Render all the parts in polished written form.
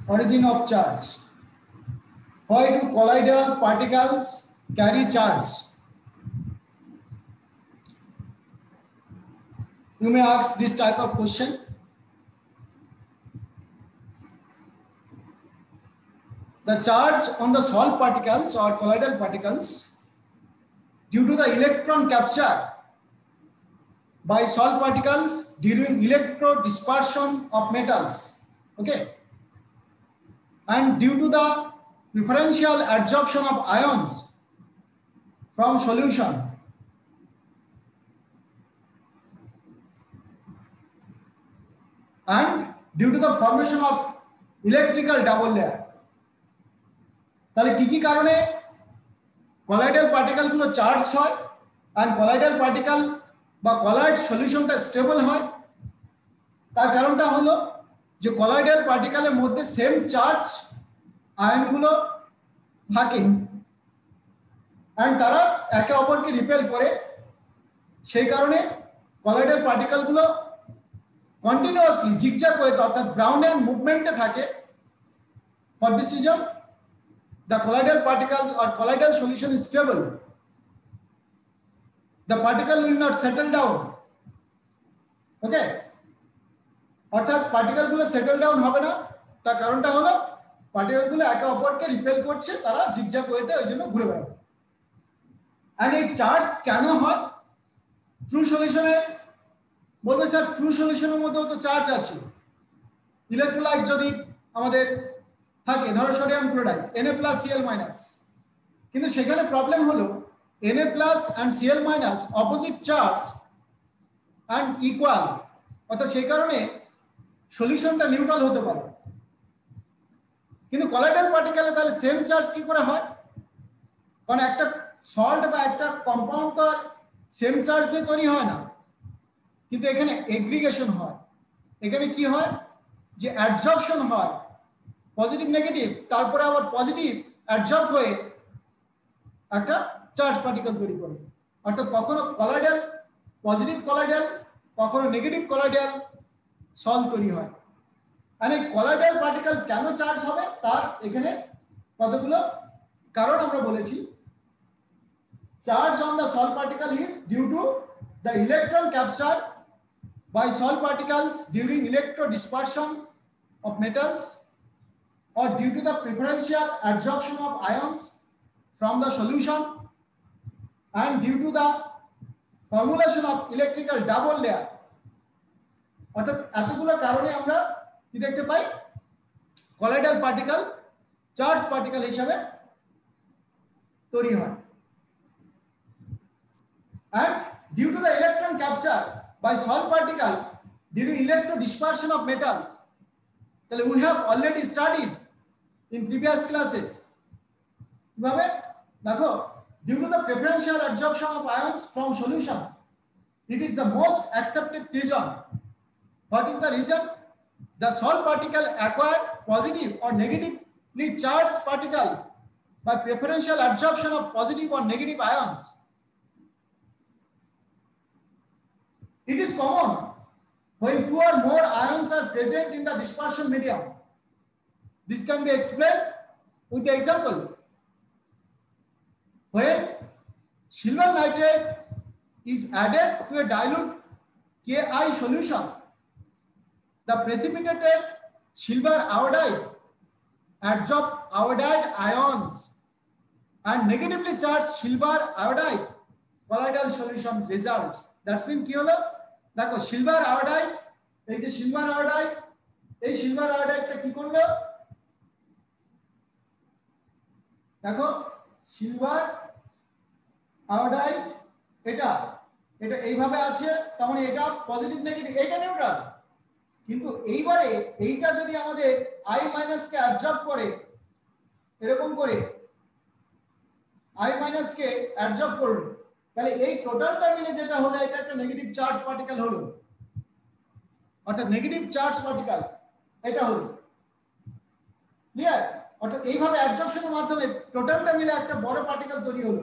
origin of charge. Why do colloidal particles carry charge? You may ask this type of question. The charge on the Schall particles or colloidal particles, due to the electron capture by Schall particles during electrodispersion of metals, okay, and due to the preferential adsorption of ions from solution, and due to the formation of electrical double layer. তাহলে কি কি কারণে colloidal particle গুলো charge হয় আর colloidal particle বা colloid সলিউশনটা stable হয়? তার কারণটা হলো যে কলয়েডাল পার্টিকেলের মধ্যে সেম চার্জ আয়নগুলো থাকে আর তারা একে অপরকে রিপেল করে, সেই কারণে কলয়েডাল পার্টিকেলগুলো কন্টিনিউয়াসলি জিগজ্যাগ হয়ে অর্থাৎ ব্রাউনিয়ান মুভমেন্টে থাকে। For this reason the colloidal particles or colloidal solution is stable. The particle will not settle down. Okay, অর্থাৎ পার্টিকেল গুলো সেটেল ডাউন হবে না। তার কারণটা হলো পার্টিকেল গুলো একে অপরকে রিপেল করছে, তারা জিগজ্যাগ ওয়েতে ওই জন্য ঘুরে বেড়াবে। আর এই চার্জ কেন হয়? ট্রু সলিউশনে বলবে স্যার ট্রু সলিউশনের মধ্যেও তো চার্জ আছে। ইলেকট্রোলাইট যদি আমাদের থাকে, ধরো সোডিয়াম ক্লোরাইড Na+Cl-, কিন্তু সেখানে প্রবলেম হলো Na+ and Cl- opposite charge and equal, অর্থাৎ সেই কারণে সলিউশনটা নিউট্রাল হতে পারে। কিন্তু কলয়েডাল পার্টিকেলে তাহলে সেম চার্জ কি করে হয়? কারণ একটা সল্ট বা একটা কম্পাউন্ড তো সেম চার্জ দিয়ে তৈরি হয় না, কিন্তু এখানে এগ্রিগেশন হয়। এখানে কি হয় যে অ্যাডসর্পশন হয়, পজিটিভ নেগেটিভ, তারপরে আবার পজিটিভ অ্যাডসর্ব হয়ে একটা চার্জ পার্টিকেল তৈরি করে। অর্থাৎ কখনো কলয়েডাল পজিটিভ কলয়েডাল, কখনো নেগেটিভ কলয়েডাল সল তৈরি হয়। আর এই কলয়েডাল পার্টিকেল কেন চার্জ হবে তার এখানে কতগুলো কারণ আমরা বলেছি। Charge on the sol particle is due to the electron capture by Schall particles during electrodispersion of metals, or due to the preferential adsorption of ions from the solution, and due to the formulation of electrical double layer. অর্থাৎ এতগুলো কারণে আমরা কি দেখতে পাই? Colloidal particle charge particle হিসেবে তৈরি হয়। And due to the electron capture by Schall particle during electrodispersion of metals, তাহলে we have already studied in previous classes কিভাবে দেখো, due to the preferential adsorption of ions from solution, it is the most accepted reason. What is the reason? The Schall particle acquire positive or negatively charged particle by preferential adsorption of positive or negative ions. It is common when two or more ions are present in the dispersion medium. This can be explained with the example. When silver nitrate is added to a dilute Ki solution, the precipitated silver iodide adsorb iodide ions and negatively charged silver iodide colloidal solution results. That's mean কি হলো? দেখো silver iodide, এই যে silver iodide, এই silver আয়োডাইডটা কি করলো? দেখো silver iodide এটা এটা এইভাবে আছে, তার মানে এটা পজিটিভ নেগেটিভ, এটা নিউট্রাল। কিন্তু এইবারে এইটা যদি আমাদের I- কে অ্যাবজর্ব করে, এরকম করে I- কে অ্যাবজর্ব করলো, তাহলে এই টোটালটা মিলে যেটা হলো এটা একটা নেগেটিভ চার্জ পার্টিকেল হলো, অর্থাৎ নেগেটিভ চার্জ পার্টিকেল এটা হলো। ক্লিয়ার? অর্থাৎ এইভাবে অ্যাবজর্পশনের মাধ্যমে টোটালটা মিলে একটা বড় পার্টিকেল তৈরি হলো,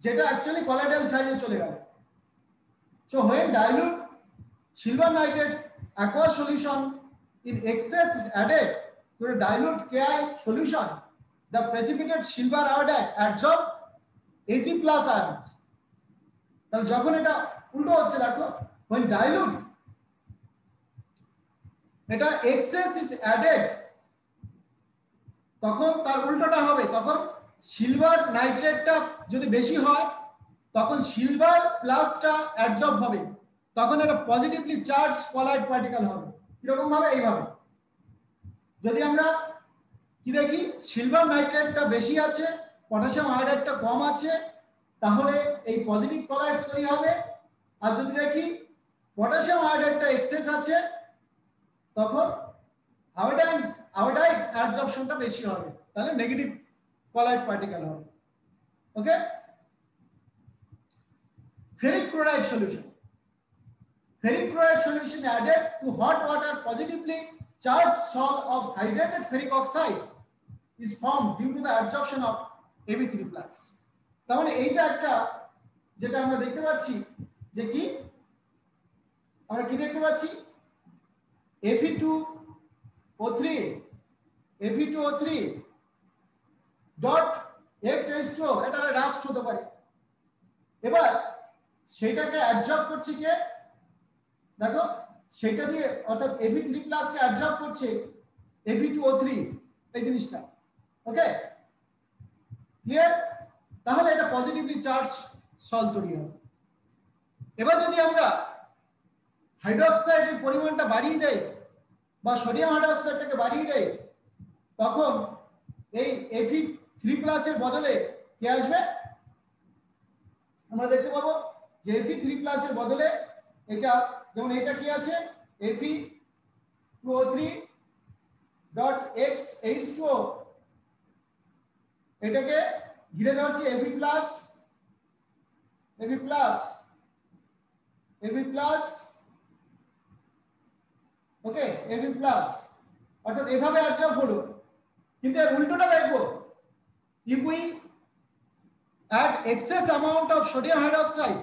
যেটা অ্যাকচুয়ালি কলয়েডাল সাইজে চলে গেল। So when dilute silver nitrate aqueous solution in excess is added to a dilute Ki solution, the precipitate silver iodide adsorbs Ag plus ions. তাহলে যখন এটা উল্টো হচ্ছে দেখো, when dilute এটা excess is added, তখন তার উল্টোটা হবে, তখন সিলভার নাইট্রেটটা যদি বেশি হয় তখন সিলভার প্লাসটা অ্যাডজর্ব হবে, তখন এটা পজিটিভলি চার্জ কলাইড পার্টিকেল হবে। কিরকম ভাবে? এইভাবে যদি আমরা কি দেখি সিলভার নাইট্রেটটা বেশি আছে, পটাশিয়াম আয়োডাইডটা কম আছে, তাহলে এই পজিটিভ কলাইডস তৈরি হবে। আর যদি দেখি পটাশিয়াম আয়োডাইডটা এক্সেস আছে, তখন আয়োডাইড অ্যাডজর্পশনটা বেশি হবে, তাহলে নেগেটিভ কলাইড পার্টিকেল হবে। ওকে, ferric chloride solution. Ferric chloride solution added to hot water positively charged salt of hydrated ferric oxide is formed due to the adsorption of Ab3+. তাহলে এইটা একটা যেটা আমরা দেখতে পাচ্ছি যে কি আমরা কি দেখতে পাচ্ছি, Fe2O3 ডট X2O এটা রাস্ট হতে পারে। এবার সেটাকে অ্যাডজর্ব করছে কে? দেখো সেটা দিয়ে অর্থাৎ Fe3+ কে অ্যাডজর্ব করছে Fe2O3 এই জিনিসটা। ওকে, ক্লিয়ার? তাহলে এটা পজিটিভলি চার্জ সল্ট তৈরি হবে। এবার যদি আমরা হাইড্রোক্সাইডের পরিমাণটা বাড়িয়ে দেই বা সোডিয়াম হাইড্রোক্সাইডটাকে বাড়িয়ে দেই, তখন এই Fe3+ এর বদলে কি আসবে? আমরা দেখতে পাবো যে Fe3+ এর বদলে এটা, যেমন এটা কি আছে Fe2O3.X2O, এটাকে ঘিরে ধরছে Fe+, ওকে, Fe+, অর্থাৎ এভাবে অ্যাডজর্ব হলো। কিন্তু এর উল্টোটা দেখবো, if we add excess amount of sodium hydroxide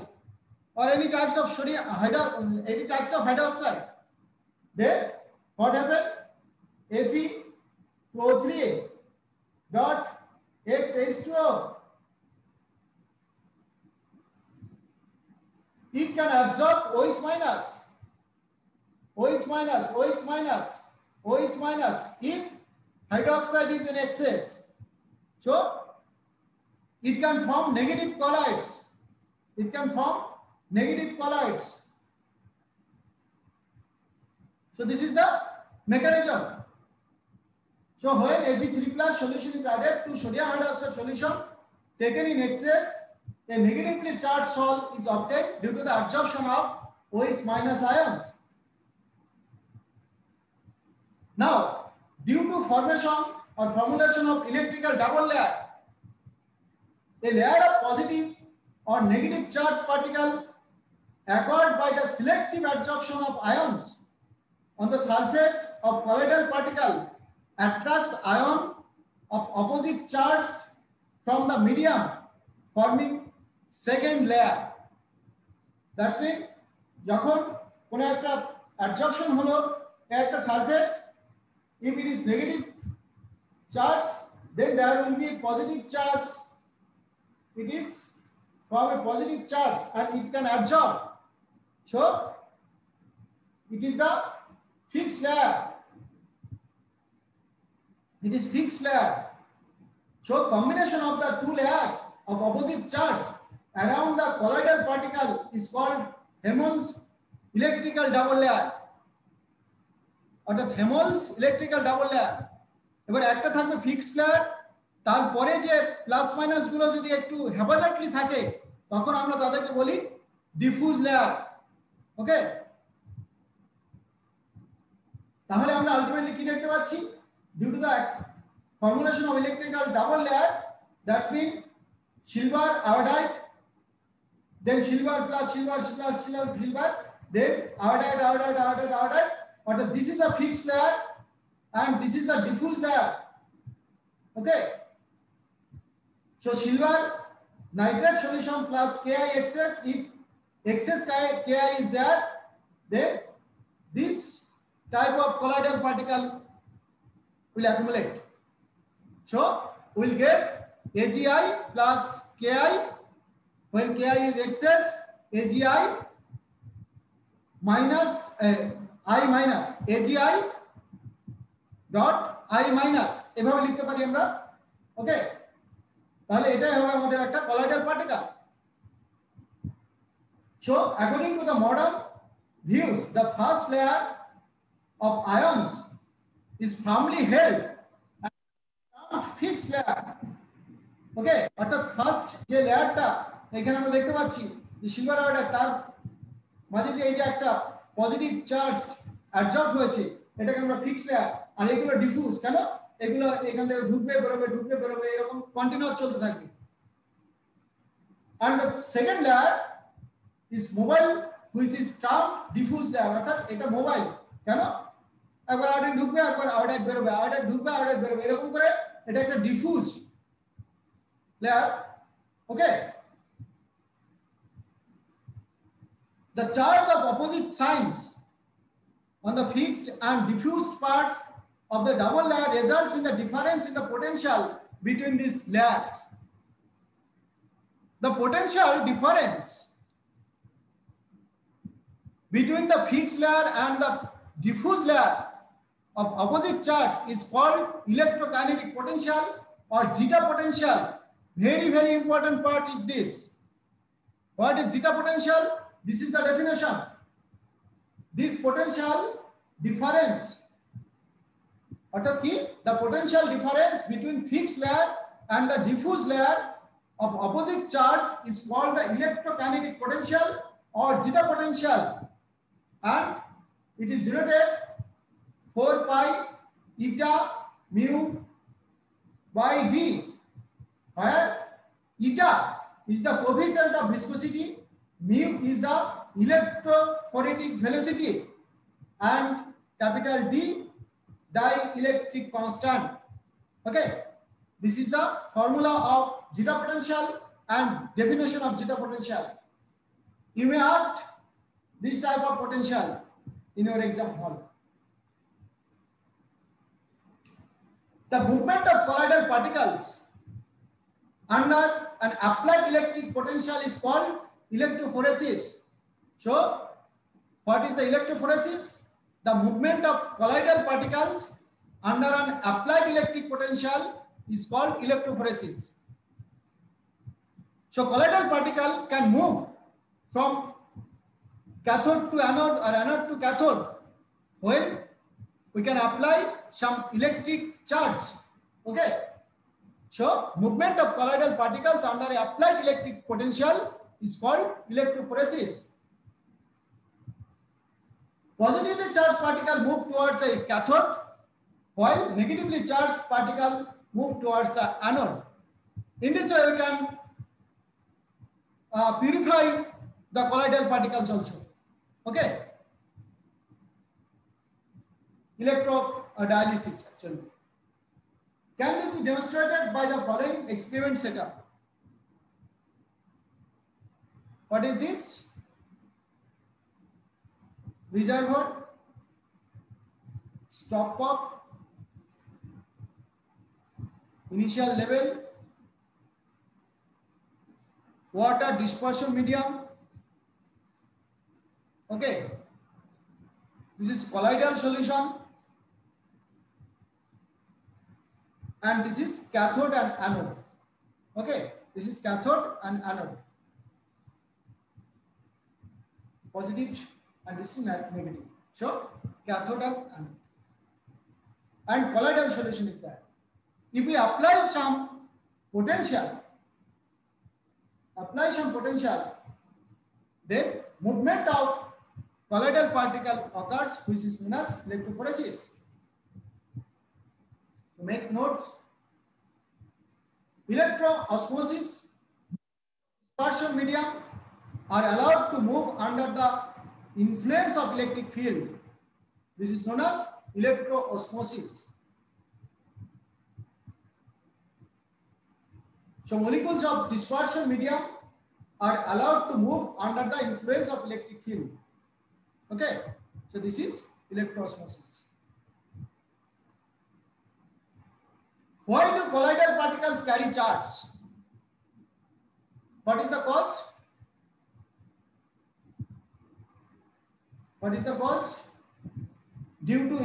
or any types of hydroxide, then what happen? Fe2O3.X2O, it can absorb OH minus if hydroxide is in excess. So it can form negative colloids. So this is the mechanism. So when Fe3+ solution is added to sodium hydroxide solution taken in excess, a negatively charged salt is obtained due to the absorption of OH minus ions. Now, due to formation or formulation of electrical double layer, a layer of positive or negative charged particle acquired by the selective adsorption of ions on the surface of colloidal particle attracts ion of opposite charge from the medium, forming second layer. That's mean যখন কোন একটা adsorption হলো একটা surface, if it is negative charge, then there will be a positive charge. It is from a positive charge and it can absorb. So it is the fixed layer. So combination of the two layers of opposite charge around the colloidal particle is called Helmholtz electrical double layer. অর্থাৎ Helmholtz electrical double layer। এবার একটা থাকবে fixed layer, তারপরে যে plus minus গুলো যদি একটু হ্যাপাজার্টলি থাকে তখন আমরা তাদেরকে বলি ডিফিউজ লেয়ার। ওকে, তাহলে আমরা আলটিমেটলি কি দেখতে পাচ্ছি, due to the formulation of electrical double layer, that's mean silver iodide, then silver plus silver plus silver, then iodide, অর্থাৎ this is a fixed layer and this is the diffuse layer. Okay, so silver nitrate solution plus Ki excess, if excess Ki is there, then this type of colloidal particle will accumulate. So we will get AgI plus Ki. When Ki is excess, AgI minus I minus AgI dot I minus এভাবে লিখতে পারি আমরা। ওকে, তাহলে এটাই হবে আমাদের একটা colloidal particle. So according to the modern views, the first layer of ions is firmly held and fixed layer. ওকে, অর্থাৎ ফার্স্ট যে লেয়ারটা এখানে আমরা দেখতে পাচ্ছি যে সিলভার আয়োডাইড, তার মাঝে যে এই যে একটা পজিটিভ চার্জ অ্যাডজর্ব হয়েছে, এটাকে আমরা ফিক্স লেয়ার। আর এগুলো ডিফিউজ, কেন? এগুলো এখান থেকে ঢুকবে বেরোবে এরকম কন্টিনিউয়াস চলতে থাকবে। and the second layer is mobile, which is termed diffuse layer, অর্থাৎ এটা মোবাইল। কেন? একবার আয়োডাইড ঢুকবে, একবার আয়োডাইড বেরোবে, আয়োডাইড ঢুকবে, আয়োডাইড বেরোবে, এরকম করে এটা একটা diffuse layer. Okay, the charge of opposite signs on the fixed and diffused parts of the double layer results in the difference in the potential between these layers. The potential difference between the fixed layer and the diffuse layer of opposite charge is called electrokinetic potential or zeta potential. Very, very important part is this. What is zeta potential? This is the definition. This potential difference, অর্থাৎ কি, the potential difference between fixed layer and the diffuse layer of opposite charge is called the electrokinetic potential or zeta potential, and it is denoted 4 pi eta mu by d, where eta is the coefficient of viscosity, mu is the electrophoretic velocity, and capital D dielectric constant. Okay, this is the formula of zeta potential and definition of zeta potential. You may ask this type of potential in your exam hall. The movement of colloidal particles under an applied electric potential is called electrophoresis. So what is the electrophoresis? The movement of colloidal particles under an applied electric potential is called electrophoresis. So colloidal particle can move from cathode to anode or anode to cathode when we can apply some electric charge. Okay, so movement of colloidal particles under applied electric potential is called electrophoresis. Positively charged particle move towards a cathode, while negatively charged particle move towards the anode. In this way, we can purify the colloidal particles also. Okay, electrodialysis actually. Can this be demonstrated by the following experiment setup? What is this? Reservoir, stopcock, initial level, water dispersion medium. Okay, this is colloidal solution, and this is cathode and anode. Okay, this is cathode and anode, positive and this is negative. So cathode and anode, and colloidal solution is that. If we apply some potential, then movement of colloidal particle occurs, which is known as electrophoresis. To make notes, electroosmosis dispersion medium are allowed to move under the influence of electric field. This is known as electroosmosis. So molecules of dispersion medium are allowed to move under the influence of electric field. Okay, so this is electroosmosis. Why do colloidal particles carry charge? What is the cause? What is the cause? Due to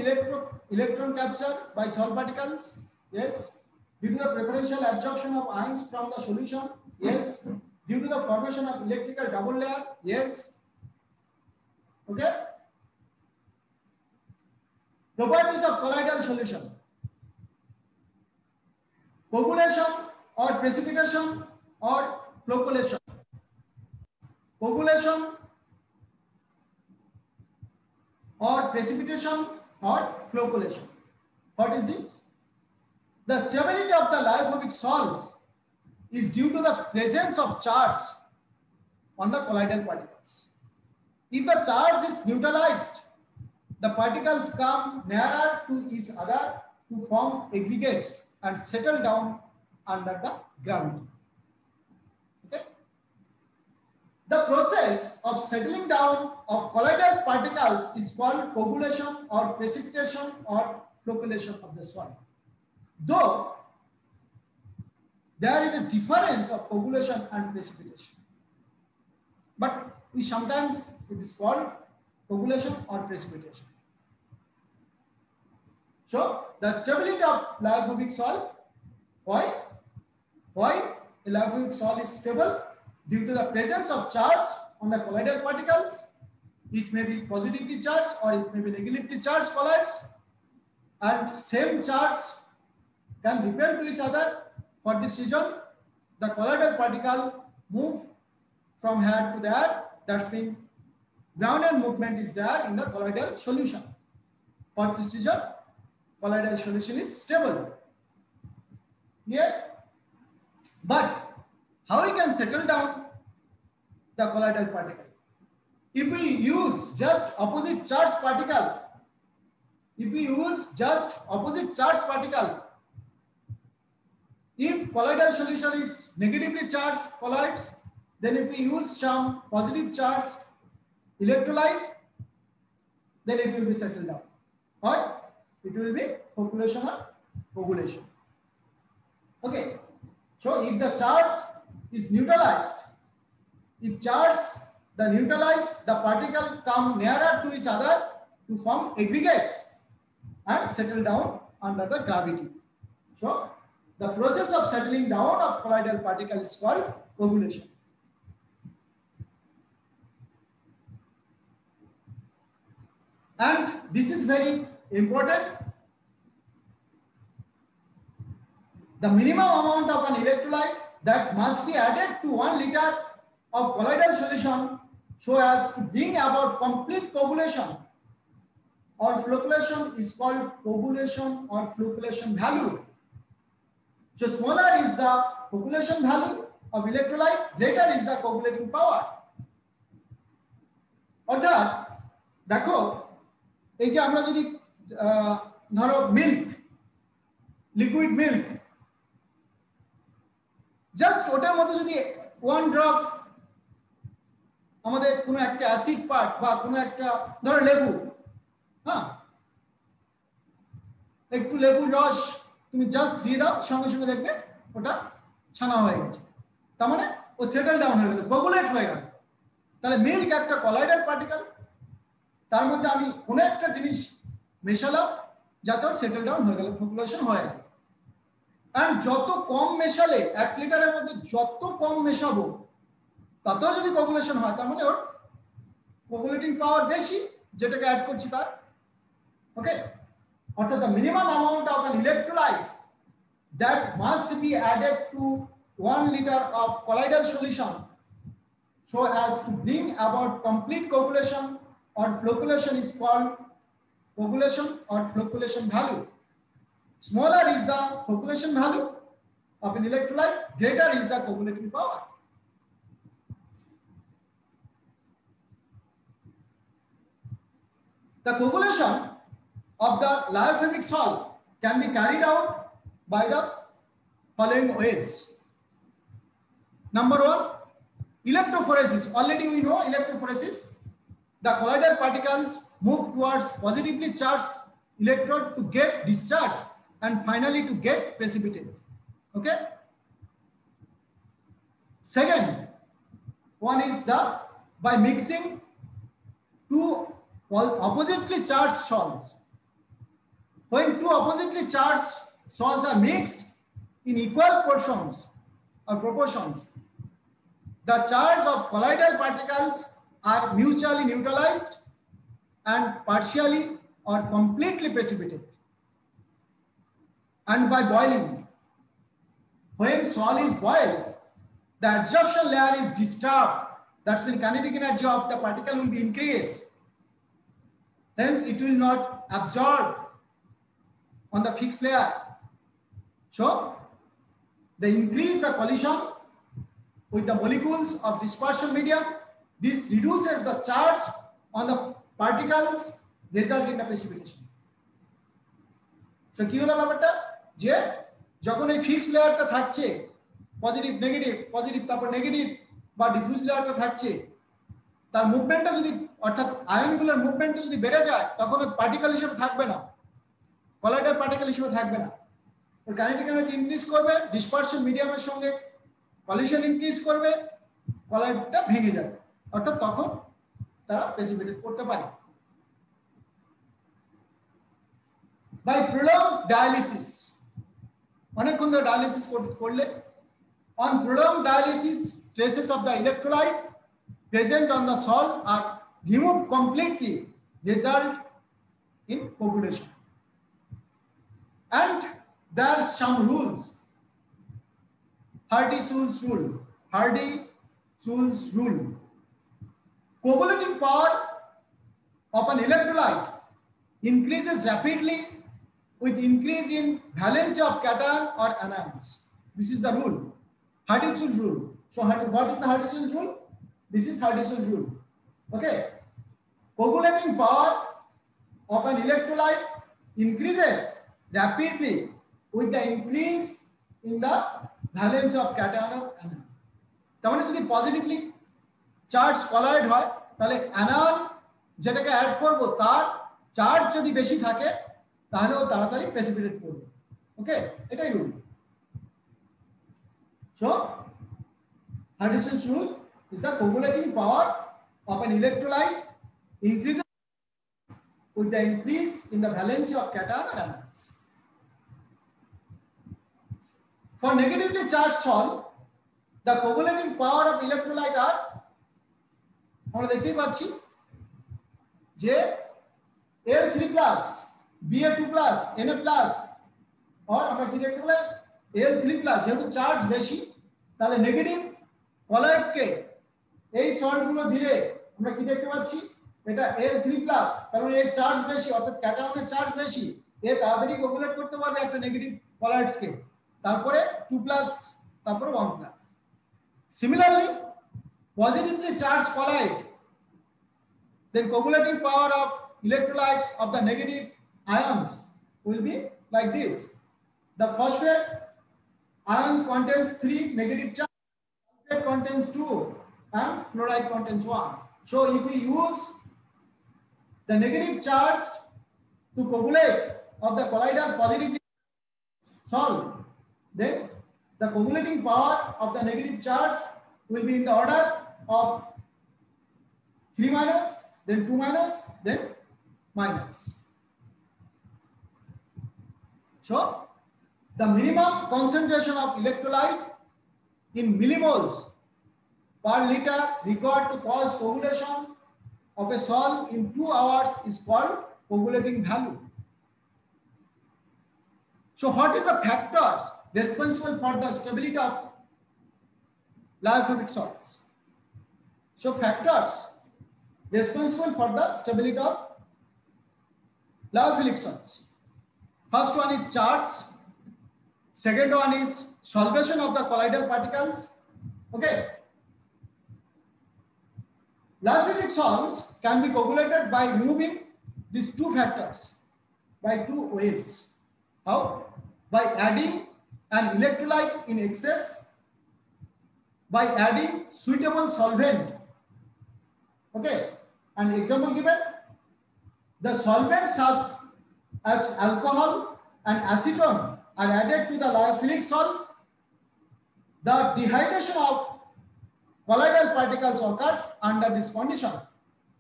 electron capture by Sol particles? Yes. Due to the preferential absorption of ions from the solution? Yes. Due to the formation of electrical double layer? Yes. Okay. Properties of colloidal solution: coagulation or precipitation or flocculation. Coagulation or precipitation or flocculation. What is this? The stability of the lipophobic salts is due to the presence of charge on the colloidal particles. If the charge is neutralized, the particles come nearer to each other to form aggregates and settle down under the gravity. Okay? The process of settling down of colloidal particles is called coagulation or precipitation or flocculation of the solid. Though there is a difference of coagulation and precipitation, but we sometimes it is called coagulation or precipitation. So the stability of lipophobic salt. Why? Why the lipophobic salt is stable? Due to the presence of charge on the colloidal particles. It may be positively charged or it may be negatively charged colloids, and same charge can repel to each other. For this reason, the colloidal particle move from here to there. That means Brownian movement is there in the colloidal solution. For this reason, colloidal solution is stable. Yeah. But how we can settle down the colloidal particle? If we use just opposite charge particle, if colloidal solution is negatively charged colloids, then if we use some positive charge electrolyte, then it will be settled down, or it will be flocculation or coagulation. Okay, so if the charge is neutralized, the particle come nearer to each other to form aggregates and settle down under the gravity. So the process of settling down of colloidal particle is called coagulation. And this is very important. The minimum amount of an electrolyte that must be added to 1 liter of colloidal solution so as to bring about complete coagulation or flocculation is called coagulation or flocculation value. So smaller is the coagulation value of electrolyte, greater is the coagulating power. অর্থাৎ দেখো এই যে আমরা যদি ধরো milk, liquid milk, just ওটার মধ্যে যদি 1 ড্রপ আমাদের কোনো একটা অ্যাসিড পার্ট বা কোনো একটা ধরো লেবু, হ্যাঁ, একটু লেবুর রস তুমি জাস্ট দিয়ে দাও, সঙ্গে সঙ্গে দেখবে ওটা ছানা হয়ে গেছে। তার মানে ও সেটেল ডাউন হয়ে গেল, কোগুলেট হয়ে গেল। তাহলে মিল্ক একটা কলাইডাল পার্টিকেল, তার মধ্যে আমি কোনো একটা জিনিস মেশালাম যাতে ওর সেটেল ডাউন হয়ে গেল, কোগুলেশন হয়ে গেল। এন্ড যত কম মেশালে, 1 লিটারের মধ্যে যত কম মেশাবো তত যদি কোগুলেশন হয়, তার মানে ওর কোগুলেটিং পাওয়ার বেশি যেটাকে অ্যাড করছি তার। ওকে, অর্থাৎ the minimum amount of an electrolyte that must be added to 1 liter of colloidal solution so as to bring about complete coagulation or flocculation is called coagulation or flocculation value. Smaller is the flocculation value of an electrolyte, greater is the coagulating power. The coagulation of the lyophilic salt can be carried out by the following ways. Number 1, electrophoresis. Already we know electrophoresis. the colloidal particles move towards positively charged electrode to get discharged and finally to get precipitated. Okay. Second one is the by mixing two oppositely charged salts. When two oppositely charged salts are mixed in equal portions or proportions, the charge of colloidal particles are mutually neutralized and partially or completely precipitated. And by boiling, when sol is boiled, the adsorption layer is disturbed. That's when kinetic energy of the particle will be increased. Hence, it will not absorb on the fixed layer. So, they increase the collision with the molecules of dispersion medium. This reduces the charge on the particles, result in the precipitation. So, কি হলো ব্যাপারটা যে যখন এই fixed লেয়ারটা থাকছে positive negative positive তারপর negative বা ডিফিউজ লেয়ারটা থাকছে তার মুভমেন্টটা যদি অর্থাৎ আয়নগুলোর মুভমেন্টটা যদি বেড়ে যায় তখন পার্টিকেল হিসেবে থাকবে না, কলাইডাল পার্টিকেল হিসেবে থাকবে না। ওর কাইনেটিক এনার্জি ইনক্রিজ করবে, ডিসপারশন মিডিয়ামের সঙ্গে কলিশন ইনক্রিজ করবে, কলাইডটা ভেঙে যাবে, অর্থাৎ তখন তারা প্রেসিপিটেট করতে পারে। বাই প্রলং ডায়ালিসিস, অনেকক্ষণ ধরে ডায়ালিসিস করলে on prolonged dialysis traces of the electrolyte present on the salt are removed completely, result in coagulation. And there are some rules. Hardy-Schulze rule. Hardy-Schulze rule. Coagulating power of an electrolyte increases rapidly with increase in valency of cation or anions. This is the rule. Hardy-Schulze rule. So what is the Hardy-Schulze rule? This is Hardy-Schulze rule. Okay. Coagulating power of an electrolyte increases rapidly with the increase in the valence of cation or anion. তাহলে যদি positively charge colloid হয় তাহলে anion যেটাকে add করব তার charge যদি বেশি থাকে তাহলে ও তাড়াতাড়ি প্রেসিপিটেট করবে। ওকে, এটাই rule. So, Hardy-Schulze rule is the coagulating power of an electrolyte increases with the increase in the valency of cation or anions. For negatively charged salt, the coagulating power of electrolyte are আমরা দেখতেই পাচ্ছি যে Al3+, Ba2+, Na+, और আমরা কি দেখতে পেলাম Al3+ যেহেতু চার্জ বেশি তাহলে নেগেটিভ কলয়েডস কে এই সল্ট গুলো দিলে আমরা কি দেখতে পাচ্ছি এটা Al3+, কারণ এর চার্জ বেশি অর্থাৎ ক্যাটায়নের চার্জ বেশি, এ তাড়াতাড়ি কোগুলেট করতে পারবে একটা নেগেটিভ কলয়েডস কে, তারপরে 2+, তারপরে 1+। Similarly positively charged colloid, then coagulating power of electrolytes of the negative ions will be like this. The phosphate ions contains 3 negative charge, sulfate contains 2 and chloride contains 1. So if we use the negative charge to coagulate of the colloidal positively salt, then the coagulating power of the negative charge will be in the order of 3-, then 2-, then minus. So the minimum concentration of electrolyte in millimoles per liter required to cause coagulation of a salt in 2 hours is called coagulating value. So what is the factors responsible for the stability of lyophilic salts? So factors responsible for the stability of lyophilic salts. First one is charge. Second one is solvation of the colloidal particles. Okay. Lyophilic salts can be coagulated by removing these 2 factors by 2 ways. How? By adding an electrolyte in excess, by adding suitable solvent. Okay. An example given: the solvents as alcohol and acetone are added to the lyophilic salts. The dehydration of colloidal particles occurs under this condition.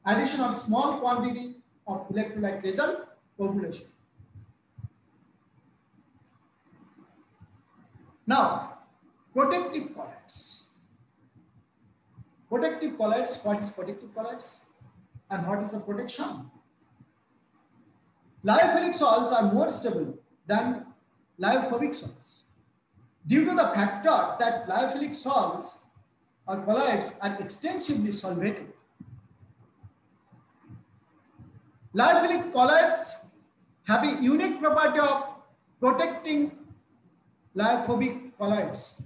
Addition of small quantity of electrolyte result coagulation. Now, protective colloids. Protective colloids, what is protective colloids and what is the protection? Lyophilic salts are more stable than lyophobic salts due to the factor that lyophilic salts or colloids are extensively solvated. Lyophilic colloids have a unique property of protecting lyophobic colloids.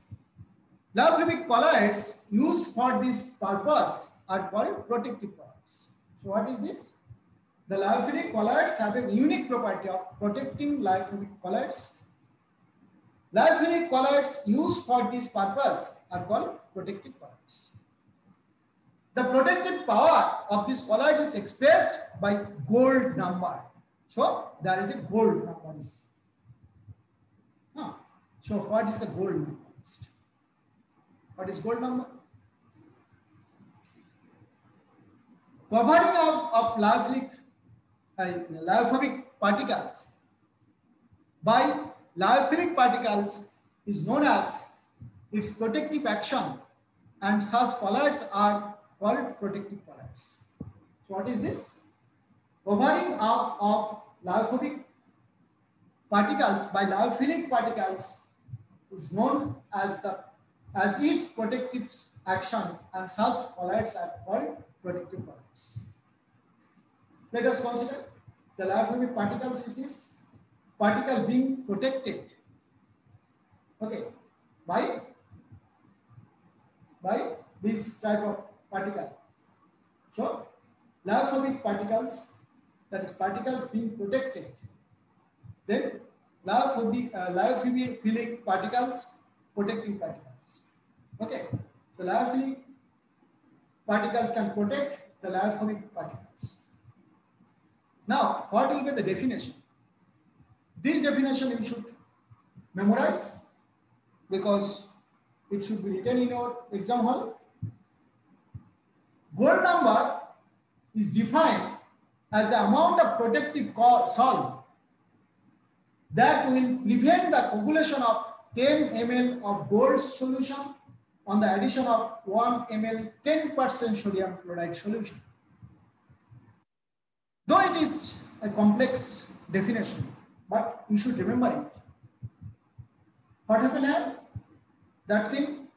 Lyophobic colloids used for this purpose are called protective colloids. So what is this? The lyophilic colloids have a unique property of protecting lyophobic colloids. Lyophilic colloids used for this purpose are called protective colloids. The protective power of this colloid is expressed by gold number. So there is a gold number. So what is the gold number? What is gold number? Covering of lyophobic particles by lyophilic particles is known as its protective action, and such colloids are called protective colloids. So what is this? Covering of lyophobic particles by lyophilic particles is known as its protective action, and such colloids are called protective colloids. Let us consider the lyophobic particles is this particle being protected, okay, by this type of particle. So lyophobic particles, that is particles being protected. Then lyophilic particles, protecting particles. Okay, so lyophilic particles can protect the lyophobic particles. Now, what will be the definition? This definition you should memorize because it should be written in your exam hall. Gold number is defined as the amount of protective salt that will prevent the coagulation of 10 ml of gold solution on the addition of 1 ml 10% sodium chloride solution. Though it is a complex definition, but you should remember it. What happened here? That's been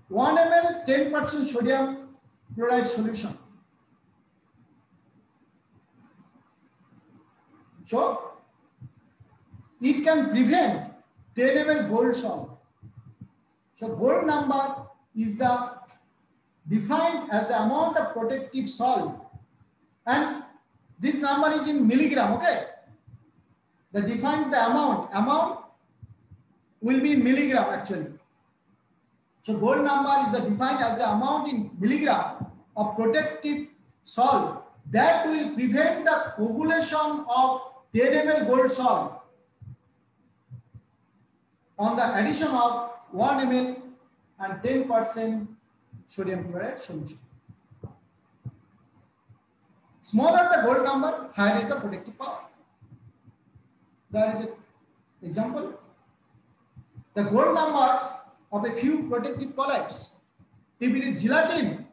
1 ml 10% sodium chloride solution. So it can prevent 10 ml gold salt. So gold number is defined as the amount of protective salt, and this number is in milligram. Okay, the amount will be in milligram actually. So gold number is defined as the amount in milligram of protective salt that will prevent the coagulation of 10 ml gold salt on the addition of 1 ml and 10% sodium chloride solution. Smaller the gold number, higher is the protective power. There is an example. The gold numbers of a few protective colloids. If it is gelatin,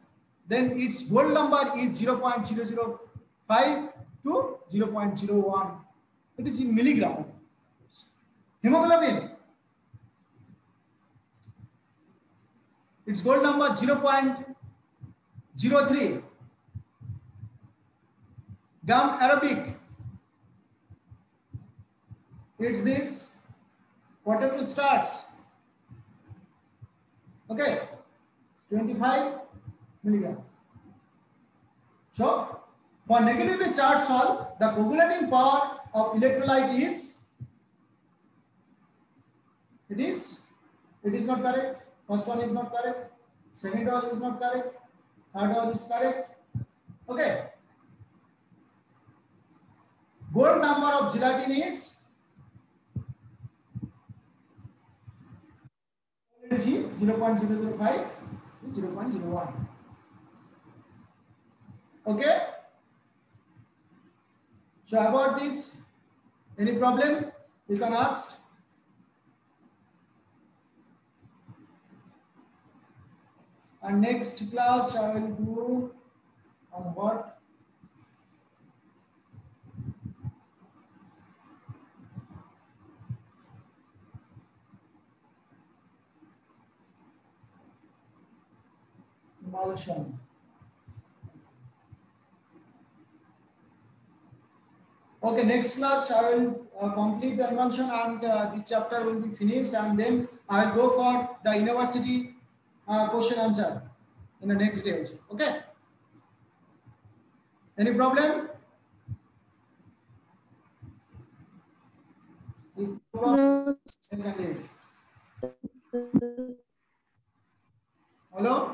then its gold number is 0.005 to 0.01. It is in milligram. Hemoglobin, its gold number 0.03. Gum arabic, it's this potato starch. Okay, 25 milligram. So for negatively charged salt, the coagulating power of electrolyte is, it is not correct. First one is not correct. Second one is not correct. Third one is correct. Okay. Gold number of gelatin is 0.005 to 0.01. Okay. So about this, any problem you can ask. And next class I will do on what? Emulsion. Okay, next class I will complete the emulsion and this chapter will be finished, and then I will go for the university question answer in the next day also. Okay. Any problem? No. Hello?